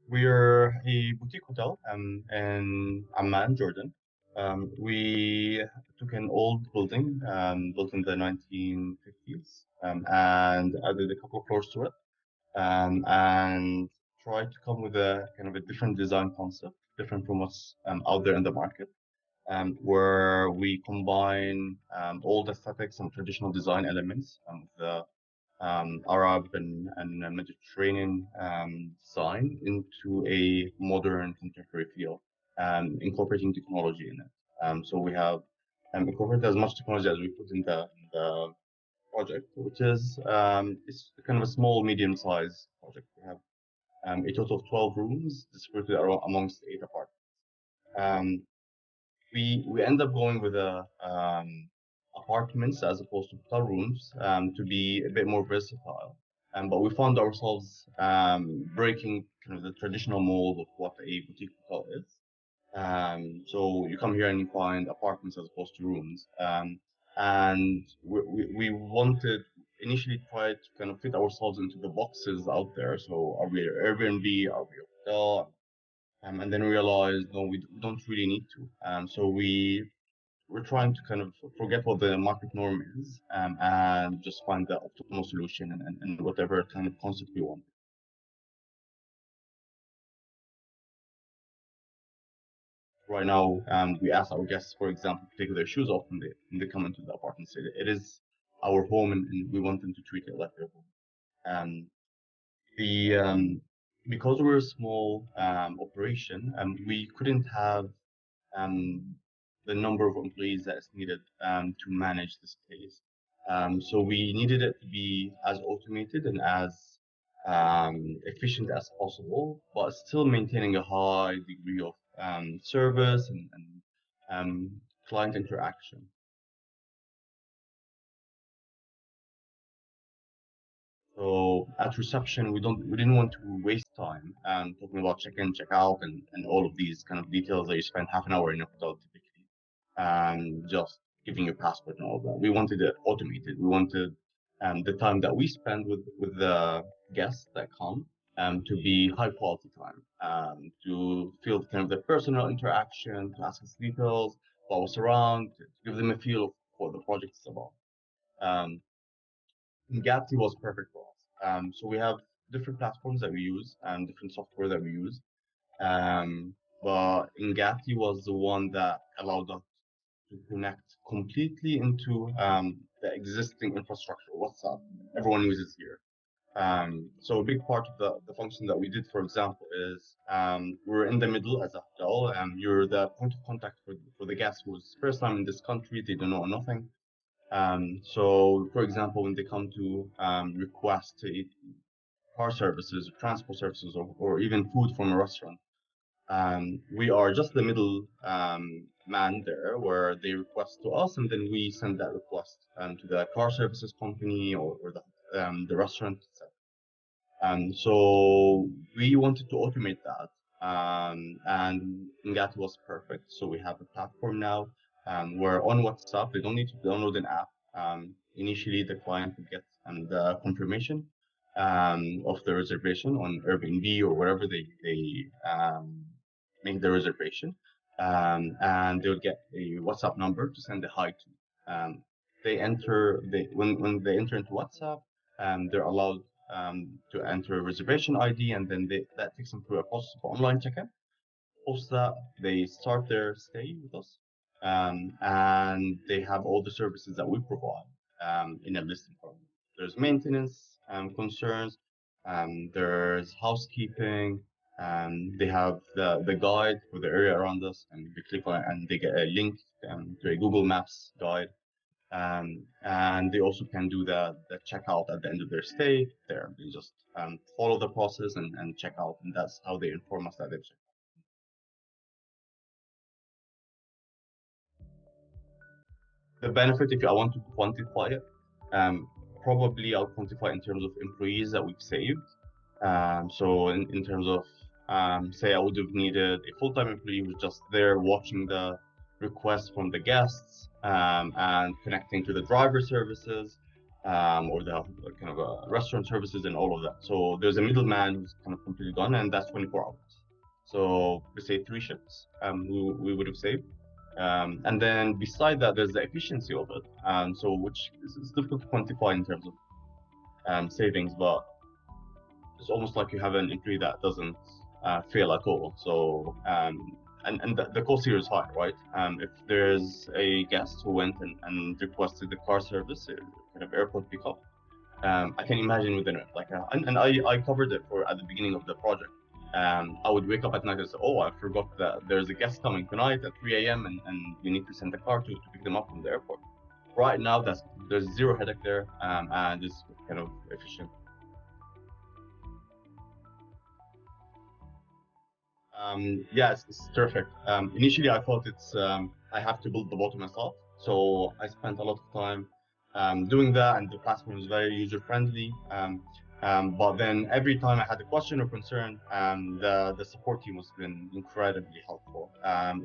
We're a boutique hotel in Amman, Jordan. We took an old building built in the 1950s and added a couple of floors to it and tried to come with a kind of a different design concept, different from what's out there in the market, where we combine old aesthetics and traditional design elements of the Arab and Mediterranean design into a modern contemporary feel, incorporating technology in it. So we have incorporated as much technology as we put in the project, which is it's kind of a small, medium-sized project. We have a total of 12 rooms distributed amongst 8 apartments. Um, we end up going with apartments as opposed to hotel rooms to be a bit more versatile. But we found ourselves breaking kind of the traditional mold of what a boutique hotel is. So you come here and you find apartments as opposed to rooms. And we wanted initially tried to kind of fit ourselves into the boxes out there. So are we Airbnb? Are we a hotel? And then realized no, we don't really need to. So we're trying to kind of forget what the market norm is and just find the optimal solution and whatever kind of concept we want. Right now, we ask our guests, for example, to take their shoes off when they come into the apartment. So it is our home, and we want them to treat it like their home. Um, the Because we're a small operation, we couldn't have um, the number of employees that is needed to manage this place. So we needed it to be as automated and as efficient as possible, but still maintaining a high degree of service and client interaction. So at reception, we didn't want to waste time talking about check-in, check-out, and all of these kind of details that you spend half an hour in a hotel typically, just giving your passport and all that. We wanted it automated. We wanted the time that we spend with the guests that come to be high quality time, to feel kind of the personal interaction, to ask us details about what's around, to give them a feel of what the project is about. Um, Engati was perfect for us. So we have different platforms that we use and different software that we use. But Engati was the one that allowed us to connect completely into the existing infrastructure, WhatsApp. Everyone uses here. So a big part of the function that we did, for example, is we're in the middle as a hotel. You're the point of contact for the guest who's first time in this country, they don't know nothing. So, for example, when they come to request car services, transport services, or even food from a restaurant, we are just the middle man there, where they request to us, and then we send that request to the car services company or the restaurant itself. So we wanted to automate that, and Ngati was perfect. So we have a platform now where on WhatsApp they don't need to download an app. Initially, the client would get the confirmation of the reservation on Airbnb or wherever they make the reservation, and they'll get a WhatsApp number to send a hi to. When they enter into WhatsApp, they're allowed to enter a reservation ID, and then that takes them through a process of online check-in. Post that, they start their stay with us, and they have all the services that we provide in a listing form. There's maintenance concerns, there's housekeeping, they have the guide for the area around us, and they click on it and they get a link to a Google Maps guide, and they also can do the checkout at the end of their stay there. They just follow the process and check out, and that's how they inform us that they check. The benefit, if I want to quantify it, um, probably I'll quantify in terms of employees that we've saved. So in terms of, say I would have needed a full-time employee who's just there watching the requests from the guests and connecting to the driver services. or the kind of restaurant services and all of that. So there's a middleman who's kind of completely gone, and that's 24 hours. So we say 3 shifts we would have saved. And then beside that, there's the efficiency of it. So which is difficult to quantify in terms of savings, but it's almost like you have an employee that doesn't fail at all. So and the cost here is high, right? If there's a guest who went and requested the car service, kind of airport pickup, I can imagine within it, like, and I covered it for at the beginning of the project. I would wake up at night and say, "Oh, I forgot that there's a guest coming tonight at 3 a.m. And you need to send a car to pick them up from the airport." Right now, there's zero headache there, and it's kind of efficient. Yeah, it's terrific. Initially, I thought I have to build the bottom myself, so I spent a lot of time doing that, and the platform is very user friendly. But then every time I had a question or concern, the support team has been incredibly helpful.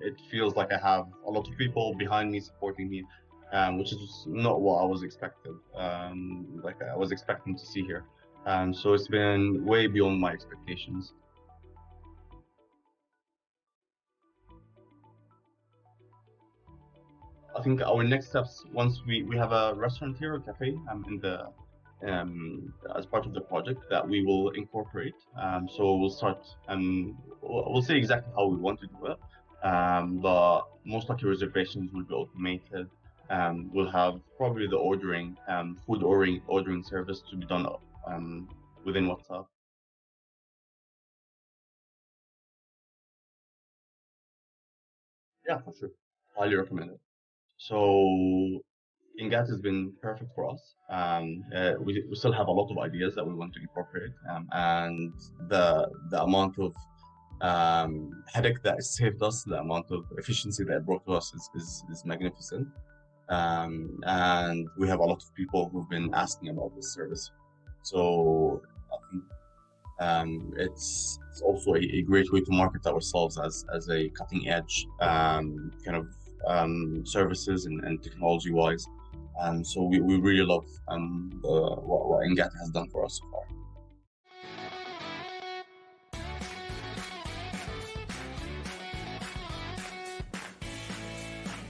It feels like I have a lot of people behind me supporting me, which is not what I was expected. Like I was expecting to see here. So it's been way beyond my expectations. I think our next steps, once we have a restaurant here, a cafe, in the as part of the project that we will incorporate. So we'll start, we'll say exactly how we want to do it, but most likely reservations will be automated. We'll have probably the food ordering service to be done within WhatsApp. Yeah, for sure. Highly recommend it. So Engati has been perfect for us. We still have a lot of ideas that we want to incorporate, and the amount of headache that it saved us, the amount of efficiency that it brought to us is magnificent. And we have a lot of people who've been asking about this service. So I think it's also a great way to market ourselves as a cutting edge kind of services and technology wise. So we really love what Engati has done for us so far.